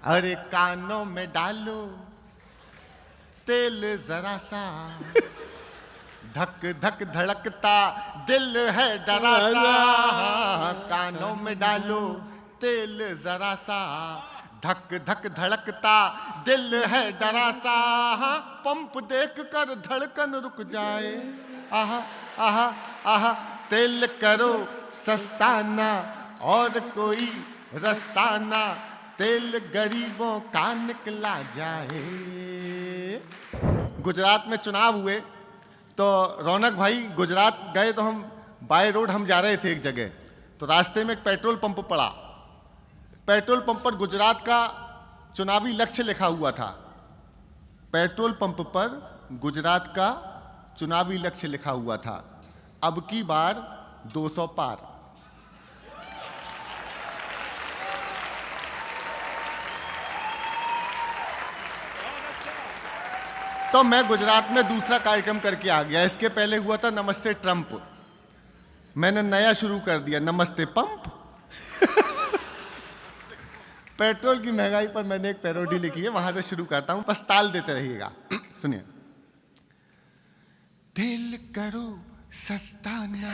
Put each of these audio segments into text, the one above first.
अरे कानों में डालो तेल जरा सा, धक धक धड़कता दिल है डरा सा। कानों में डालो तेल जरा सा, धक धक धड़कता दिल है डरा सा। पंप देख कर धड़कन रुक जाए, आहा आहा आहा। तेल करो सस्ता ना और कोई रस्ता ना, तेल गरीबों का निकला जाए। गुजरात में चुनाव हुए तो रौनक भाई गुजरात गए, तो हम बाय रोड हम जा रहे थे एक जगह, तो रास्ते में एक पेट्रोल पंप पड़ा। पेट्रोल पंप पर गुजरात का चुनावी लक्ष्य लिखा हुआ था। पेट्रोल पंप पर गुजरात का चुनावी लक्ष्य लिखा हुआ था, अब की बार 200 पार। तो मैं गुजरात में दूसरा कार्यक्रम करके आ गया। इसके पहले हुआ था नमस्ते ट्रंप, मैंने नया शुरू कर दिया नमस्ते पंप। पेट्रोल की महंगाई पर मैंने एक पैरोडी लिखी है, वहां से शुरू करता हूं, बस ताल देते रहिएगा। सुनिए। तेल करो सस्ता ना,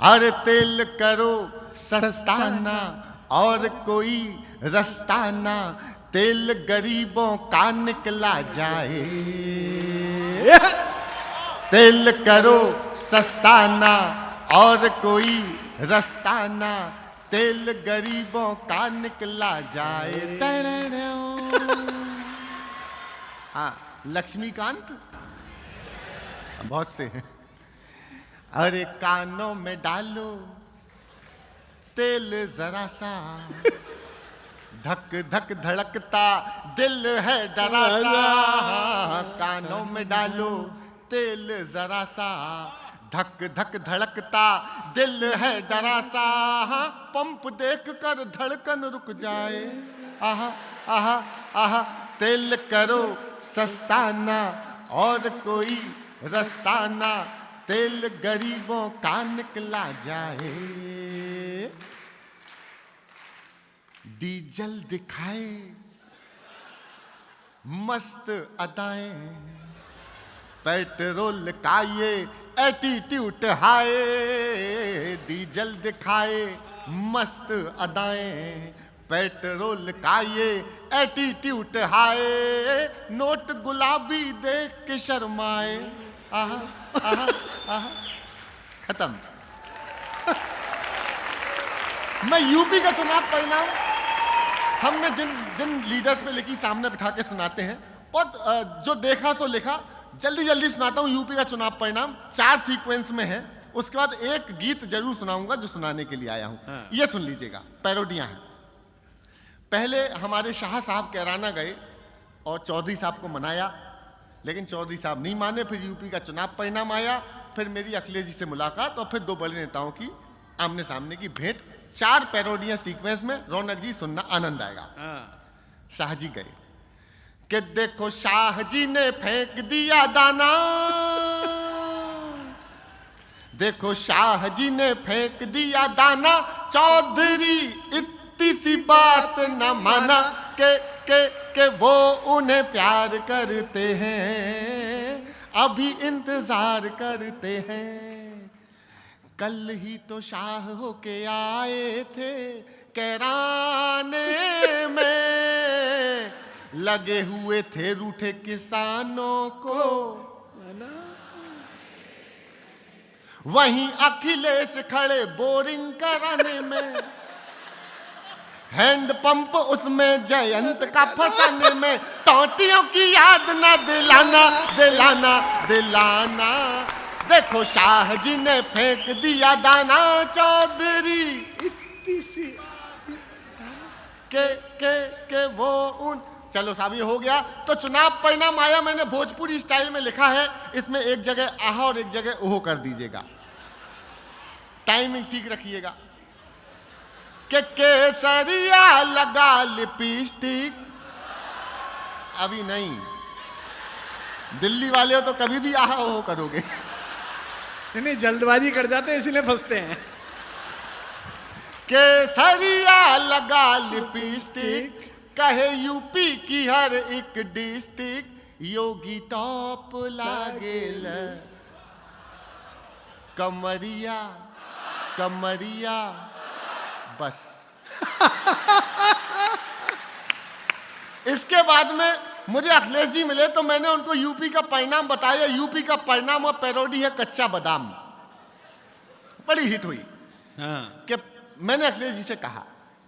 अरे तेल करो सस्ता ना और कोई रास्ता ना, तेल गरीबों का निकला जाए। तेल करो सस्ता ना और कोई रास्ता ना, तेल गरीबों का निकला जाए। हाँ, लक्ष्मीकांत बहुत से हैं। अरे कानों में डालो तेल जरा सा, धक धक धड़कता दिल है डरा सा। कानों में डालो तेल जरा सा, धक धक धड़कता दिल है डरा सा। पंप देख कर धड़कन रुक जाए, आहा आहा आहा। तेल करो सस्ता ना और कोई रास्ता ना, तेल गरीबों का निकला जाए। डीजल दिखाए मस्त अदाएं, पेट्रोल का ये एटीट्यूड हाय। डीजल दिखाए मस्त अदाएं, पेट्रोल का ये एटीट्यूड हाय। नोट गुलाबी देख के शर्माए, आहा आहा आहा। खत्म। मैं यूपी का चुनाव परिणाम हमने जिन लीडर्स पे लिखी सामने बिठा के सुनाते हैं, और जो देखा सो लिखा। जल्दी जल्दी सुनाता हूँ यूपी का चुनाव परिणाम, 4 सीक्वेंस में है। उसके बाद एक गीत जरूर सुनाऊंगा जो सुनाने के लिए आया हूँ। हाँ। ये सुन लीजिएगा, पैरोडियां हैं। पहले हमारे शाह साहब कैराना गए और चौधरी साहब को मनाया, लेकिन चौधरी साहब नहीं माने। फिर यूपी का चुनाव परिणाम आया, फिर मेरी अखिलेश जी से मुलाकात, और फिर 2 बड़े नेताओं की आमने सामने की भेंट। 4 पैरोडियां सीक्वेंस में। रौनक जी सुनना, आनंद आएगा। शाह जी गए कि देखो शाह जी ने फेंक दिया दाना, देखो शाह जी ने फेंक दिया दाना। चौधरी इतनी सी बात न माना के वो उन्हें प्यार करते हैं, अभी इंतजार करते हैं। कल ही तो शाह होके आए थे कैराने में, लगे हुए थे रूठे किसानों को। वहीं अखिलेश खड़े बोरिंग कराने में, हैंड पंप उसमें जयंत का फंसाने में। टोटियों की याद ना दिलाना दिलाना दिलाना, देखो शाह जी ने फेंक दिया दाना। चौधरी इतनी सी के वो उन। चलो साहब ये हो गया। तो चुनाव परिणाम आया, मैंने भोजपुरी स्टाइल में लिखा है। इसमें एक जगह आहा और एक जगह ओहो कर दीजिएगा, टाइमिंग ठीक रखिएगा। के केसरिया लगा लिपस्टिक, अभी नहीं। दिल्ली वाले हो तो कभी भी आहा ओहो करोगे। नहीं, जल्दबाजी कर जाते हैं इसलिए फंसते हैं। केसरिया लगा लिपस्टिक, कहे यूपी की हर एक डिस्ट्रिक्ट, योगी टॉप लागेल, कमरिया कमरिया बस। इसके बाद में मुझे अखिलेश जी मिले तो मैंने उनको यूपी का परिणाम बताया। यूपी का परिणाम और पैरोडी है कच्चा बादाम, बड़ी हिट हुई। कि मैंने अखिलेश जी से कहा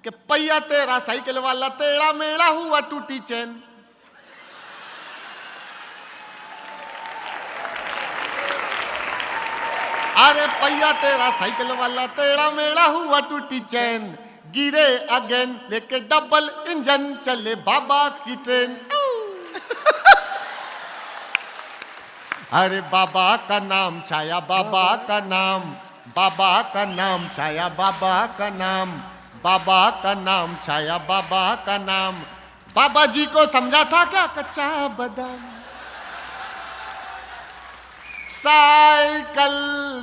कि पैया तेरा साइकिल वाला, तेरा मेरा हुआ टूटी चैन। अरे पैया तेरा साइकिल वाला, तेरा मेरा हुआ टूटी चैन, गिरे अगेन लेके डबल इंजन, चले बाबा की ट्रेन। अरे बाबा का नाम छाया, बाबा का नाम, बाबा का नाम छाया, बाबा का नाम, बाबा का नाम छाया, बाबा का नाम। बाबा जी को समझा था क्या कच्चा बादाम। साइकिल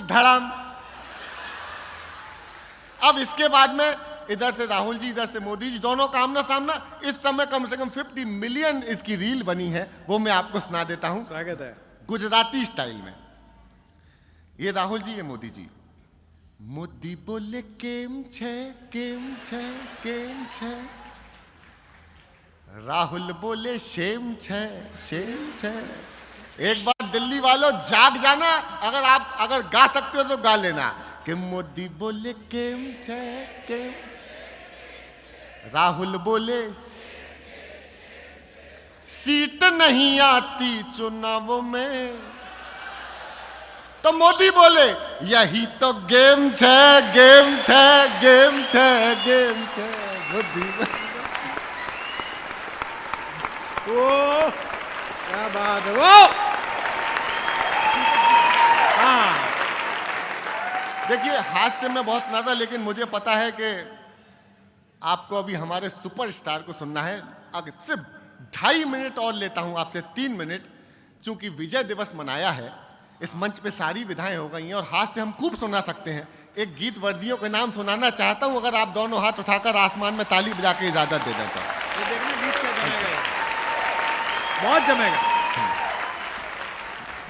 धड़म। अब इसके बाद में इधर से राहुल जी, इधर से मोदी जी, दोनों का आमना सामना। इस समय कम से कम 50 मिलियन इसकी रील बनी है, वो मैं आपको सुना देता हूं। स्वागत है। गुजराती स्टाइल में। ये राहुल जी, ये मोदी जी। मोदी बोले केम छे, केम छे, केम छे। राहुल बोले शेम छे, शेम छे। एक बार दिल्ली वालों जाग जाना, अगर गा सकते हो तो गा लेना कि मोदी बोले केम छे, केम। राहुल बोले सीट नहीं आती चुनाव में, तो मोदी बोले यही तो गेम छे, गेम छे, गेम छे, गेम छे। मोदी ओ क्या बात है वो। हाँ, देखिए हास्य में बहुत सुना था, लेकिन मुझे पता है कि आपको अभी हमारे सुपरस्टार को सुनना है। अगर सिर्फ 2.5 मिनट और लेता हूं आपसे, 3 मिनट, चूंकि विजय दिवस मनाया है, इस मंच पे सारी विधाएं हो गई हैं और हाथ से हम खूब सुना सकते हैं। एक गीत वर्दियों के नाम सुनाना चाहता हूं, अगर आप दोनों हाथ उठाकर आसमान में ताली बजा के इजाजत दे दें तो। ये देखना गीत क्या जमेगा, बहुत जमेगा।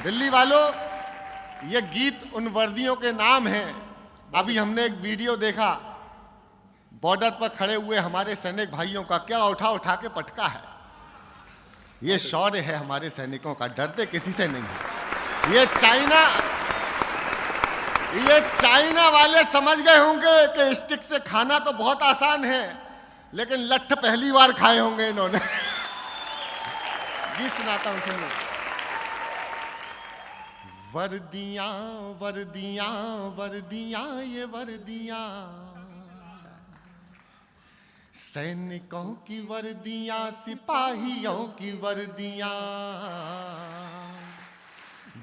दिल्ली वालों, ये गीत उन वर्दियों के नाम हैं। अभी हमने एक वीडियो देखा, बॉर्डर पर खड़े हुए हमारे सैनिक भाइयों का क्या उठा उठा के पटका है। ये शौर्य है हमारे सैनिकों का, डरते किसी से नहीं है। ये चाइना वाले समझ गए होंगे कि स्टिक से खाना तो बहुत आसान है, लेकिन लठ पहली बार खाए होंगे इन्होंने। गीत सुनाता हूं, सुनिए। वर्दियां वर्दियां वर्दियां, ये वर्दियां, सैनिकों की वर्दियां, सिपाहियों की वर्दियां,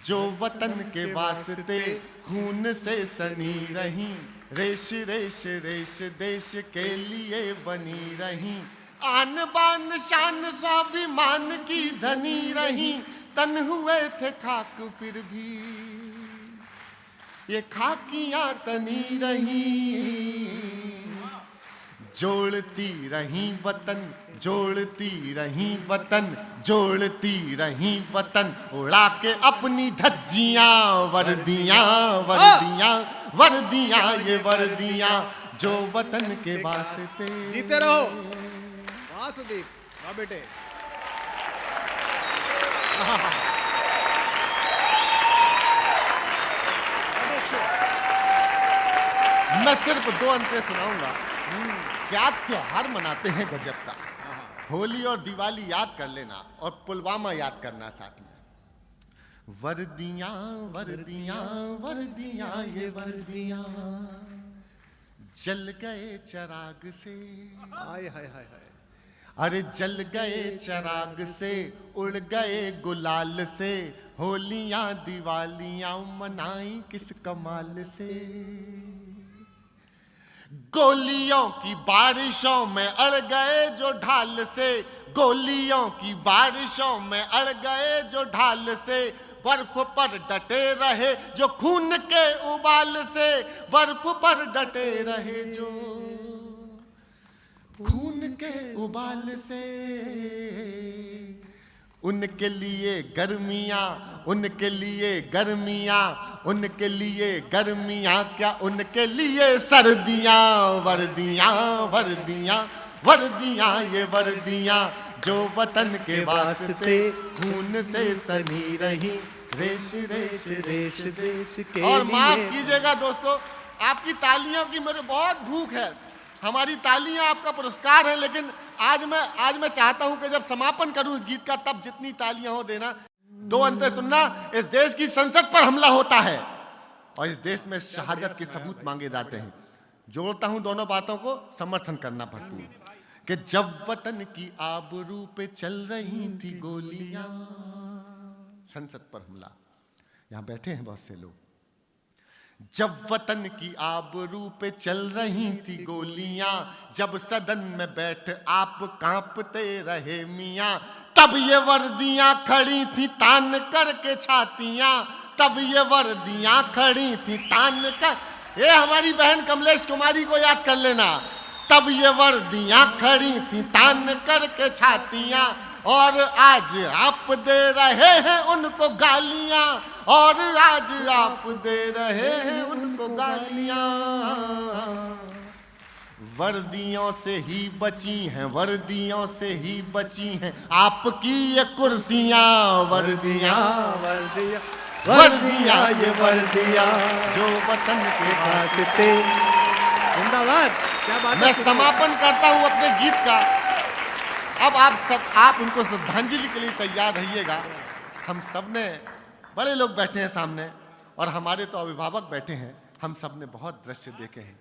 जो वतन के वास्ते खून से सनी रही, रेश रेश रेश देश के लिए बनी रही, आन बान शान स्वाभिमान की धनी रही, तन हुए थे खाक फिर भी ये खाकियां तनी रही, जोड़ती रही वतन, जोड़ती रही वतन, जोड़ती रही वतन, उड़ा के अपनी धज्जियां, वर्दियां वर्दियां वर्दियां, ये वर्दियां जो वतन के वास्ते। जीते रहो वासुदेव, वाह बेटे। मैं सिर्फ 2 अंतरे सुनाऊंगा। क्या त्योहार मनाते हैं गजब का। होली और दिवाली याद कर लेना और पुलवामा याद करना साथ में। वर्दियां वर्दियां वर्दियां, ये वर्दियां जल गए चिराग से, हाय हाय हाय हाय। अरे जल गए चिराग से, उड़ गए गुलाल से, होलियां दिवालियां मनाई किस कमाल से। गोलियों की बारिशों में अड़ गए जो ढाल से, गोलियों की बारिशों में अड़ गए जो ढाल से, बर्फ पर डटे रहे जो खून के उबाल से, बर्फ पर डटे रहे जो खून के उबाल से। उनके लिए गर्मियाँ, उनके लिए गर्मियाँ, उनके लिए गर्मियाँ क्या, उनके लिए सर्दियाँ। वर्दियाँ वर्दियाँ वर्दियाँ ये वर्दियाँ, जो वतन के वास्ते खून से सनी रही। रेश रेश रेश देश के और माफ लिए। कीजिएगा दोस्तों, आपकी तालियों की मुझे बहुत भूख है। हमारी तालियां आपका पुरस्कार है, लेकिन आज मैं चाहता हूं कि जब समापन करूं इस गीत का, तब जितनी तालियां हो देना। दो अंतर सुनना, इस देश की संसद पर हमला होता है और इस देश में शहादत के सबूत मांगे जाते हैं। जोड़ता हूं दोनों बातों को, समर्थन करना भरपूर। कि जब वतन की आबरू पे चल रही थी गोलियां, संसद पर हमला। यहां बैठे हैं बहुत से लोग। जब वतन की आबरू पे चल रही थी गोलियां, जब सदन में बैठ आप कांपते रहे मियां, तब ये वर्दियां खड़ी थी तान करके छातियां, तब ये वर्दियां खड़ी थी तान कर। ये हमारी बहन कमलेश कुमारी को याद कर लेना। तब ये वर्दियां खड़ी थी तान करके छातियां, और आज आप दे रहे हैं उनको गालियां, और आज आप दे रहे हैं उनको गालियां। वर्दियों से ही बची हैं, वर्दियों से ही बची हैं आपकी ये कुर्सियां। वर्दियां वर्दियाँ वर्दियां ये वर्दियाँ, जो वतन के वास्ते। जिंदाबाद। क्या बात है। मैं समापन करता हूं अपने गीत का। अब आप उनको श्रद्धांजलि के लिए तैयार रहिएगा। हम सब ने, बड़े लोग बैठे हैं सामने और हमारे तो अभिभावक बैठे हैं, हम सब ने बहुत दृश्य देखे हैं,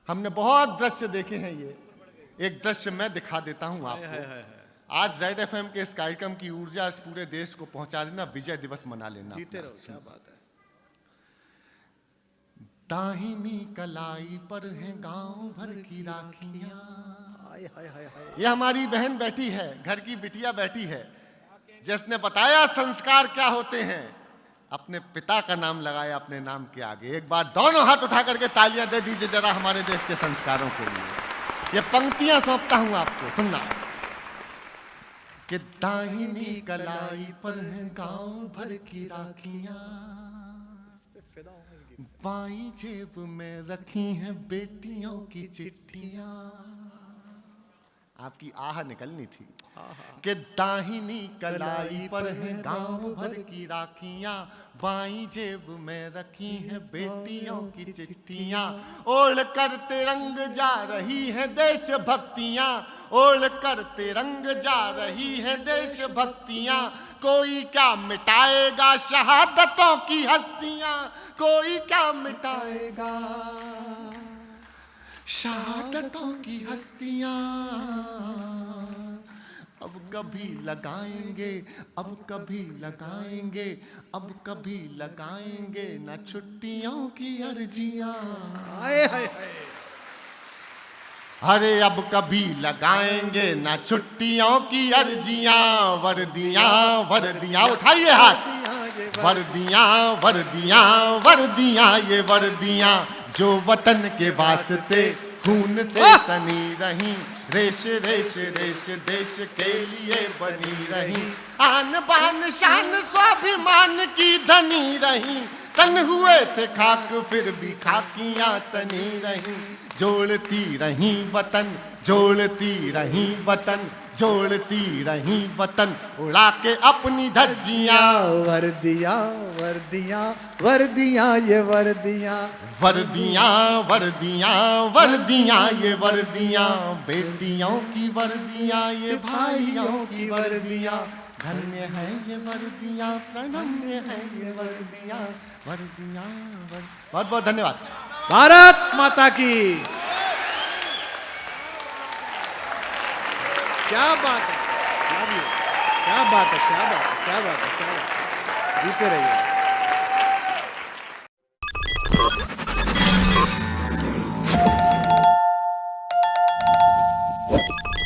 हमने बहुत दृश्य देखे हैं। ये एक दृश्य मैं दिखा देता हूं आपको। आज रेड एफएम के इस कार्यक्रम की ऊर्जा इस पूरे देश को पहुंचा देना, विजय दिवस मना लेना। जीते रहो। क्या बात है। दाहिनी कलाई पर है गांव भर की राखियां। हाय हाय हाय हाय। ये हमारी बहन बैठी है, घर की बिटिया बैठी है, जिसने बताया संस्कार क्या होते हैं। अपने पिता का नाम लगाया अपने नाम के आगे। एक बार दोनों हाथ उठा करके तालियां दे दीजिए जरा हमारे देश के संस्कारों के लिए। ये पंक्तियां सौंपता हूं आपको, सुनना। कि दाहिनी कलाई पर है गांव भर की राखियां, बाईं जेब में रखी हैं बेटियों की चिट्ठियां। आपकी आह निकलनी थी। कि दाहिनी कलाई पर है गांव भर की राखियां, बाईं जेब में रखी हैं बेटियों की चिट्ठियां। ओढ़ कर तिरंग जा रही है देश भक्तियां, ओढ़ कर तिरंग जा रही है देश भक्तियां। कोई क्या मिटाएगा शहादतों की हस्तियां, कोई क्या मिटाएगा शहादतों की हस्तियां। अब कभी लगाएंगे, अब कभी लगाएंगे, अब कभी लगाएंगे ना छुट्टियों की अर्जियां। हाय हाय हाय। अरे अब कभी लगाएंगे ना छुट्टियों की अर्जियां। वर्दियां वर्दियां, उठाइए हाथ। वर्दियां वर्दियां वर्दियां ये वर्दियां, जो वतन के वास्ते खून से सनी रही। रेश रेश रेश देश के लिए बनी रही। आन बान शान स्वाभिमान की धनी रही। तन हुए थे खाक फिर भी खाकियां तनी रही। जोड़ती रही वतन, जोड़ती रही वतन, जोड़ती रही वतन, उड़ा के अपनी धज्जियां। वर्दियाँ वर्दियाँ वर्दियाँ ये वर्दियाँ। वर्दियां वर्दियां वर्दियां ये वर्दियां, बेटियों की वर्दियां ये भाइयों की वर्दियां। धन्य है ये वर्दियां, प्रणम्य है ये वर्दियां। वर्दियां बहुत बहुत धन्यवाद। भारत माता की। क्या बात है। क्या बात है। क्या बात है। क्या बात है। क्या बात है। जीते रहिए।